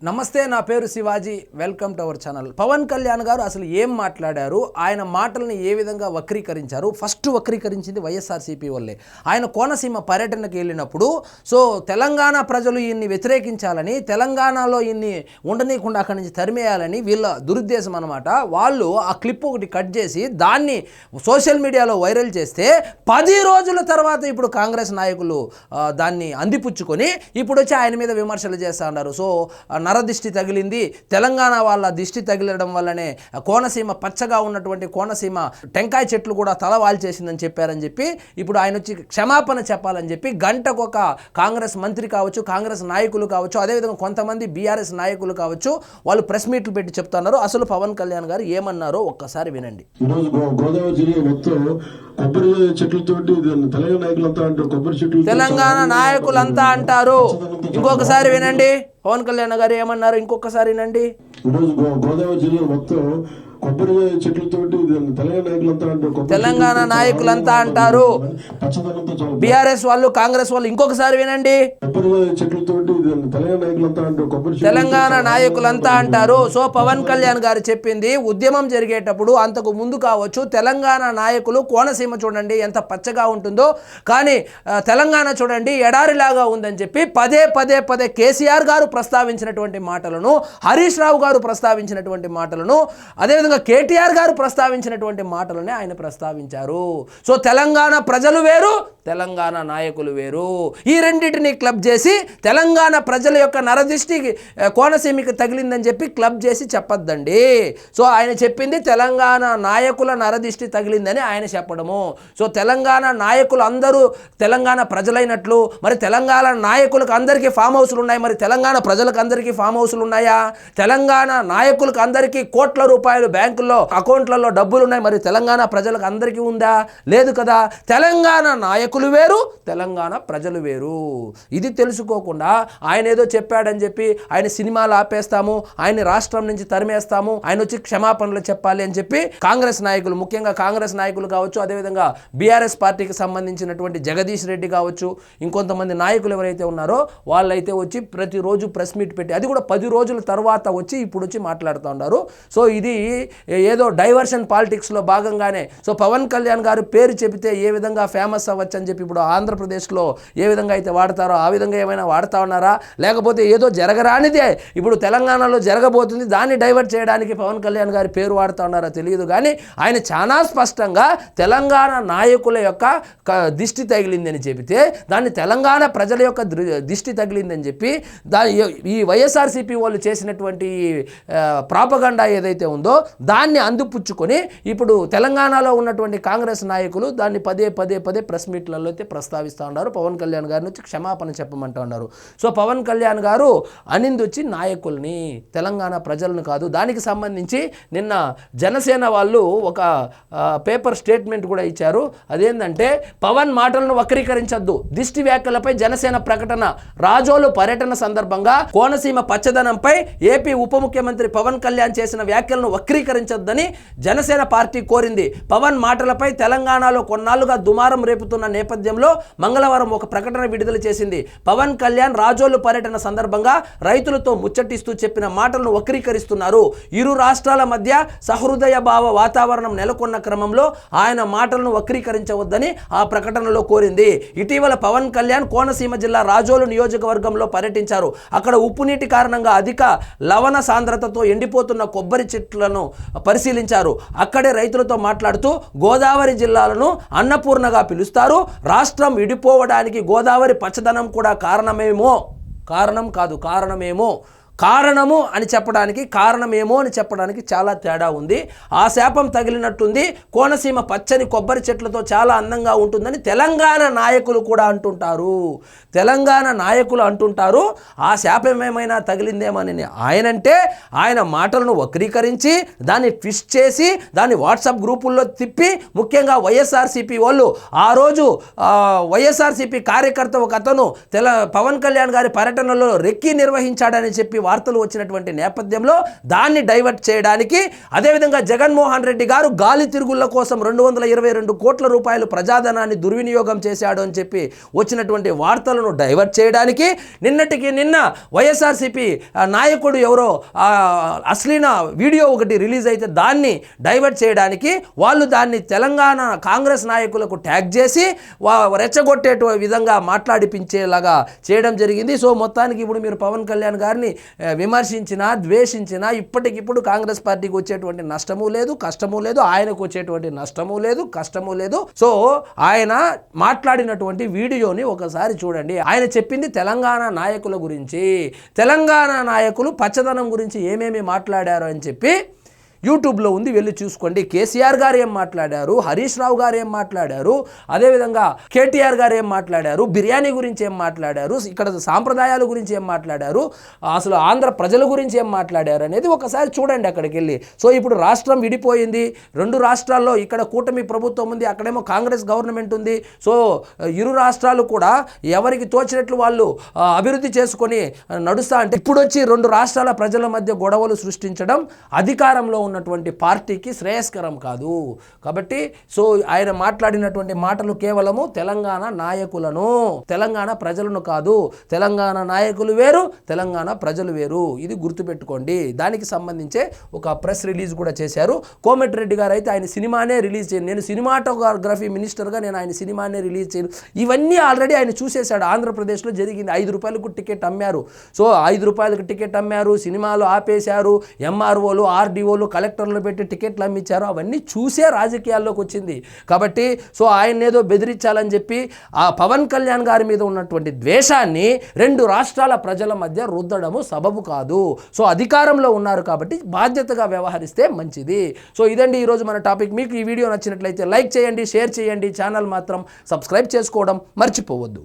నమస్తే, నా పేరు Shivaji. Welcome to our channel. Pawan Kalyan గారు అసలు ఏం మాట్లాడారు, ఆయన మాటల్ని ఏ విధంగా వక్రీకరించారు? ఫస్ట్ వక్రీకరించింది వైఎస్ఆర్సీపీ వల్లే. ఆయన కోనసీమ పర్యటనకు వెళ్ళినప్పుడు తెలంగాణ ప్రజలు ఈయన్ని వ్యతిరేకించాలని, తెలంగాణలో ఈయన్ని ఉండనీయకుండా అక్కడి నుంచి తరిమేయాలని వీళ్ళ దురుద్దేశం అనమాట. వాళ్ళు ఆ క్లిప్ ఒకటి కట్ చేసి దాన్ని సోషల్ మీడియాలో వైరల్ చేస్తే 10 రోజుల తర్వాత ఇప్పుడు కాంగ్రెస్ నాయకులు దాన్ని అందిపుచ్చుకొని ఇప్పుడు వచ్చి ఆయన మీద విమర్శలు చేస్తూ ఉన్నారు. నరదిష్టి తగిలింది, తెలంగాణ వాళ్ళ దిష్టి తగిలడం వల్లనే కోనసీమ పచ్చగా ఉన్నటువంటి కోనసీమ టెంకాయ చెట్లు కూడా తలవాల్చేసిందని చెప్పారని చెప్పి ఇప్పుడు ఆయన వచ్చి క్షమాపణ చెప్పాలని చెప్పి గంటకొక కాంగ్రెస్ మంత్రి కావచ్చు, కాంగ్రెస్ నాయకులు కావచ్చు, అదేవిధంగా కొంతమంది బీఆర్ఎస్ నాయకులు కావచ్చు, వాళ్ళు ప్రెస్ మీట్లు పెట్టి చెప్తున్నారు. అసలు పవన్ కళ్యాణ్ గారు ఏమన్నారో ఒక్కసారి వినండి. తెలంగాణ నాయకులంతా అంటారు. ఇంకొకసారి వినండి పవన్ కళ్యాణ్ గారు ఏమన్నారు, ఇంకొకసారి వినండి. గోదావరి జిల్లా మొత్తం కొబ్బరి చెట్లతోటి తెలంగాణ నాయకులంతా అంటారు. బీఆర్ఎస్ వాళ్ళు, కాంగ్రెస్ వాళ్ళు ఇంకొకసారి వినండి. తెలంగాణ నాయకులంతా అంటారు. పవన్ కళ్యాణ్ గారు చెప్పింది ఉద్యమం జరిగేటప్పుడు అంతకు ముందు కావచ్చు, తెలంగాణ నాయకులు కోనసీమ చూడండి ఎంత పచ్చగా ఉంటుందో, కానీ తెలంగాణ చూడండి ఎడారిలాగా ఉందని చెప్పి పదే పదే పదే కేసీఆర్ గారు ప్రస్తావించినటువంటి మాటలను, హరీష్ రావు గారు ప్రస్తావించినటువంటి మాటలను, అదేవిధంగా కేటీఆర్ గారు ప్రస్తావించినటువంటి మాటలనే ఆయన ప్రస్తావించారు. తెలంగాణ ప్రజలు వేరు, తెలంగాణ నాయకులు వేరు. ఈ రెండింటిని క్లబ్ చేసి తెలంగాణ ప్రజల యొక్క నరదిష్టికి కోనసీమకి తగిలిందని చెప్పి క్లబ్ చేసి చెప్పొద్దండి. ఆయన చెప్పింది తెలంగాణ నాయకుల నరదిష్టి తగిలిందని ఆయన చెప్పడము. తెలంగాణ నాయకులు అందరూ తెలంగాణ ప్రజలైనట్లు, మరి తెలంగాణ నాయకులకు అందరికీ ఫామ్ హౌస్లు ఉన్నాయి, మరి తెలంగాణ ప్రజలకు అందరికీ ఫామ్ హౌస్లు ఉన్నాయా? తెలంగాణ నాయకులకు అందరికీ కోట్ల రూపాయలు బ్యాంకుల్లో అకౌంట్లలో డబ్బులు ఉన్నాయి, మరి తెలంగాణ ప్రజలకు అందరికీ ఉందా? లేదు కదా. తెలంగాణ నాయకులు వేరు, తెలంగాణ ప్రజలు వేరు. ఇది తెలుసుకోకుండా ఆయన ఏదో చెప్పాడని చెప్పి ఆయన సినిమాలు ఆపేస్తాము, ఆయన రాష్ట్రం నుంచి తరిమేస్తాము, ఆయన వచ్చి క్షమాపణలు చెప్పాలి అని చెప్పి కాంగ్రెస్ నాయకులు, ముఖ్యంగా కాంగ్రెస్ నాయకులు కావచ్చు, అదేవిధంగా బీఆర్ఎస్ పార్టీకి సంబంధించినటువంటి జగదీష్ రెడ్డి కావచ్చు, ఇంకొంతమంది నాయకులు ఎవరైతే ఉన్నారో వాళ్ళైతే వచ్చి ప్రతిరోజు ప్రెస్ మీట్ పెట్టి, అది కూడా 10 రోజుల తర్వాత వచ్చి ఇప్పుడు వచ్చి మాట్లాడుతూ ఉన్నారు. ఇది ఏదో డైవర్షన్ పాలిటిక్స్లో భాగంగానే పవన్ కళ్యాణ్ గారు పేరు చెబితే ఏ విధంగా ఫేమస్ అవ్వచ్చు అని చెప్పి ఇప్పుడు ఆంధ్రప్రదేశ్లో ఏ విధంగా అయితే వాడతారో ఆ విధంగా ఏమైనా వాడుతూ ఉన్నారా? లేకపోతే ఏదో జరగరానిదే ఇప్పుడు తెలంగాణలో జరగబోతుంది, దాన్ని డైవర్ట్ చేయడానికి పవన్ కళ్యాణ్ గారి పేరు వాడుతూ ఉన్నారా తెలియదు. కానీ ఆయన చాలా స్పష్టంగా తెలంగాణ నాయకుల యొక్క దిష్టి తగిలిందని చెబితే దాన్ని తెలంగాణ ప్రజల యొక్క దిష్టి తగిలిందని చెప్పి ఈ వైఎస్ఆర్సీపీ వాళ్ళు చేసినటువంటి ప్రాపగండా ఏదైతే ఉందో దాన్ని అందిపుచ్చుకొని ఇప్పుడు తెలంగాణలో ఉన్నటువంటి కాంగ్రెస్ నాయకులు దాన్ని పదే పదే పదే ప్రెస్ మీట్లలో అయితే ప్రస్తావిస్తూ ఉన్నారు. పవన్ కళ్యాణ్ గారిని వచ్చి క్షమాపణ చెప్పమంటూ ఉన్నారు. పవన్ కళ్యాణ్ గారు అనింది వచ్చి నాయకుల్ని, తెలంగాణ ప్రజలను కాదు. దానికి సంబంధించి నిన్న జనసేన వాళ్ళు ఒక పేపర్ స్టేట్మెంట్ కూడా ఇచ్చారు. అదేంటంటే పవన్ మాటలను వక్రీకరించొద్దు, దిష్టి వ్యాఖ్యలపై జనసేన ప్రకటన. రాజోలు పర్యటన సందర్భంగా కోనసీమ పచ్చదనంపై ఏపీ ఉప ముఖ్యమంత్రి పవన్ కళ్యాణ్ చేసిన వ్యాఖ్యలను వక్రీకరించొద్దని జనసేన పార్టీ కోరింది. పవన్ మాటలపై తెలంగాణలో కొన్నాళ్లుగా దుమారం రేపుతున్న నేపథ్యంలో మంగళవారం ఒక ప్రకటన విడుదల చేసింది. పవన్ కళ్యాణ్ రాజోలు పర్యటన సందర్భంగా రైతులతో ముచ్చటిస్తూ చెప్పిన మాటలను వక్రీకరిస్తున్నారు. ఇరు రాష్ట్రాల మధ్య సహృదయ భావ వాతావరణం నెలకొన్న క్రమంలో ఆయన మాటలను వక్రీకరించవద్దని ఆ ప్రకటనలో కోరింది. ఇటీవల పవన్ కళ్యాణ్ కోనసీమ జిల్లా రాజోలు నియోజకవర్గంలో పర్యటించారు. అక్కడ ఉప్పునీటి కారణంగా అధిక లవణ సాంద్రతతో ఎండిపోతున్న కొబ్బరి చెట్లను పరిశీలించారు. అక్కడే రైతులతో మాట్లాడుతూ గోదావరి జిల్లాలను అన్నపూర్ణగా పిలుస్తారు, రాష్ట్రం విడిపోవడానికి గోదావరి పచ్చదనం కూడా కారణమేమో, కారణము అని చెప్పడానికి, కారణమేమో అని చెప్పడానికి చాలా తేడా ఉంది. ఆ శాపం తగిలినట్టుంది. కోనసీమ పచ్చని కొబ్బరి చెట్లతో చాలా అందంగా ఉంటుందని తెలంగాణ నాయకులు కూడా అంటుంటారు. ఆ శాపం ఏమైనా తగిలిందేమని ఆయనంటే ఆయన మాటలను వక్రీకరించి దాన్ని ట్విస్ట్ చేసి దాన్ని వాట్సాప్ గ్రూపుల్లో తిప్పి, ముఖ్యంగా వైఎస్ఆర్సీపీ వాళ్ళు ఆ రోజు వైఎస్ఆర్సీపీ కార్యకర్త ఒక అతను పవన్ కళ్యాణ్ గారి పర్యటనలో రెక్కి నిర్వహించాడని చెప్పి వార్తలు వచ్చినటువంటి నేపథ్యంలో దాన్ని డైవర్ట్ చేయడానికి, అదేవిధంగా జగన్మోహన్ రెడ్డి గారు గాలి తిరుగుళ్ళ కోసం 222 కోట్ల రూపాయలు ప్రజాధనాన్ని దుర్వినియోగం చేశాడు అని చెప్పి వచ్చినటువంటి వార్తలను డైవర్ట్ చేయడానికి, నిన్నటికి నిన్న వైఎస్ఆర్సీపీ నాయకుడు ఎవరో అశ్లీల వీడియో ఒకటి రిలీజ్ అయితే దాన్ని డైవర్ట్ చేయడానికి వాళ్ళు దాన్ని తెలంగాణ కాంగ్రెస్ నాయకులకు ట్యాగ్ చేసి రెచ్చగొట్టే విధంగా మాట్లాడిపించేలాగా చేయడం జరిగింది. సో మొత్తానికి ఇప్పుడు మీరు పవన్ కళ్యాణ్ గారిని విమర్శించినా ద్వేషించినా ఇప్పటికిప్పుడు కాంగ్రెస్ పార్టీకి వచ్చేటువంటి నష్టము లేదు, కష్టము లేదు, ఆయనకు వచ్చేటువంటి నష్టము లేదు, కష్టము లేదు. సో ఆయన మాట్లాడినటువంటి వీడియోని ఒకసారి చూడండి. ఆయన చెప్పింది తెలంగాణ నాయకుల గురించి, తెలంగాణ నాయకులు పచ్చదనం గురించి ఏమేమి మాట్లాడారు అని చెప్పి యూట్యూబ్లో ఉంది, వెళ్ళి చూసుకోండి. కేసీఆర్ గారు ఏం మాట్లాడారు, హరీష్ రావు గారు ఏం మాట్లాడారు, అదేవిధంగా కేటీఆర్ గారు ఏం మాట్లాడారు, బిర్యానీ గురించి ఏం మాట్లాడారు, ఇక్కడ సాంప్రదాయాల గురించి ఏం మాట్లాడారు, అసలు ఆంధ్ర ప్రజల గురించి ఏం మాట్లాడారు అనేది ఒకసారి చూడండి అక్కడికి వెళ్ళి. సో ఇప్పుడు రాష్ట్రం విడిపోయింది, 2 రాష్ట్రాల్లో ఇక్కడ కూటమి ప్రభుత్వం ఉంది, అక్కడేమో కాంగ్రెస్ గవర్నమెంట్ ఉంది. సో ఇరు రాష్ట్రాలు కూడా ఎవరికి తోచినట్లు వాళ్ళు అభివృద్ధి చేసుకొని నడుస్తా అంటే ఇప్పుడు వచ్చి 2 రాష్ట్రాల ప్రజల మధ్య గొడవలు సృష్టించడం అధికారంలో ఉన్నటువంటి పార్టీకి శ్రేయస్కరం కాదు. కాబట్టి సో ఆయన మాట్లాడినటువంటి మాటలు కేవలము తెలంగాణ నాయకులను, తెలంగాణ ప్రజలను కాదు. తెలంగాణ నాయకులు వేరు, తెలంగాణ ప్రజలు వేరు, ఇది గుర్తుపెట్టుకోండి. దానికి సంబంధించే ఒక ప్రెస్ రిలీజ్ కూడా చేశారు. కోమటిరెడ్డి గారు అయితే ఆయన సినిమానే రిలీజ్ చేయను, నేను సినిమాటోగ్రఫీ మినిస్టర్గా నేను ఆయన సినిమానే రిలీజ్ చేయను, ఇవన్నీ ఆల్రెడీ ఆయన చూసేశాడు. ఆంధ్రప్రదేశ్లో జరిగింది. 5 రూపాయలకు టికెట్ అమ్మారు. సో 5 రూపాయలకు టికెట్ అమ్మారు, సినిమాలు ఆపేశారు, ఎంఆర్ఓలు ఆర్డీఓలు కలెక్టర్లు పెట్టి టికెట్లు అమ్మించారు, అవన్నీ చూసే రాజకీయాల్లోకి వచ్చింది. కాబట్టి సో ఆయన ఏదో బెదిరించాలని చెప్పి ఆ పవన్ కళ్యాణ్ గారి మీద ఉన్నటువంటి ద్వేషాన్ని 2 రాష్ట్రాల ప్రజల మధ్య రుద్దడము సబబు కాదు. సో అధికారంలో ఉన్నారు కాబట్టి బాధ్యతగా వ్యవహరిస్తే మంచిది. సో ఇదండి ఈరోజు మన టాపిక్. మీకు ఈ వీడియో నచ్చినట్లయితే లైక్ చేయండి, షేర్ చేయండి, ఛానల్ మాత్రం సబ్స్క్రైబ్ చేసుకోవడం మర్చిపోవద్దు.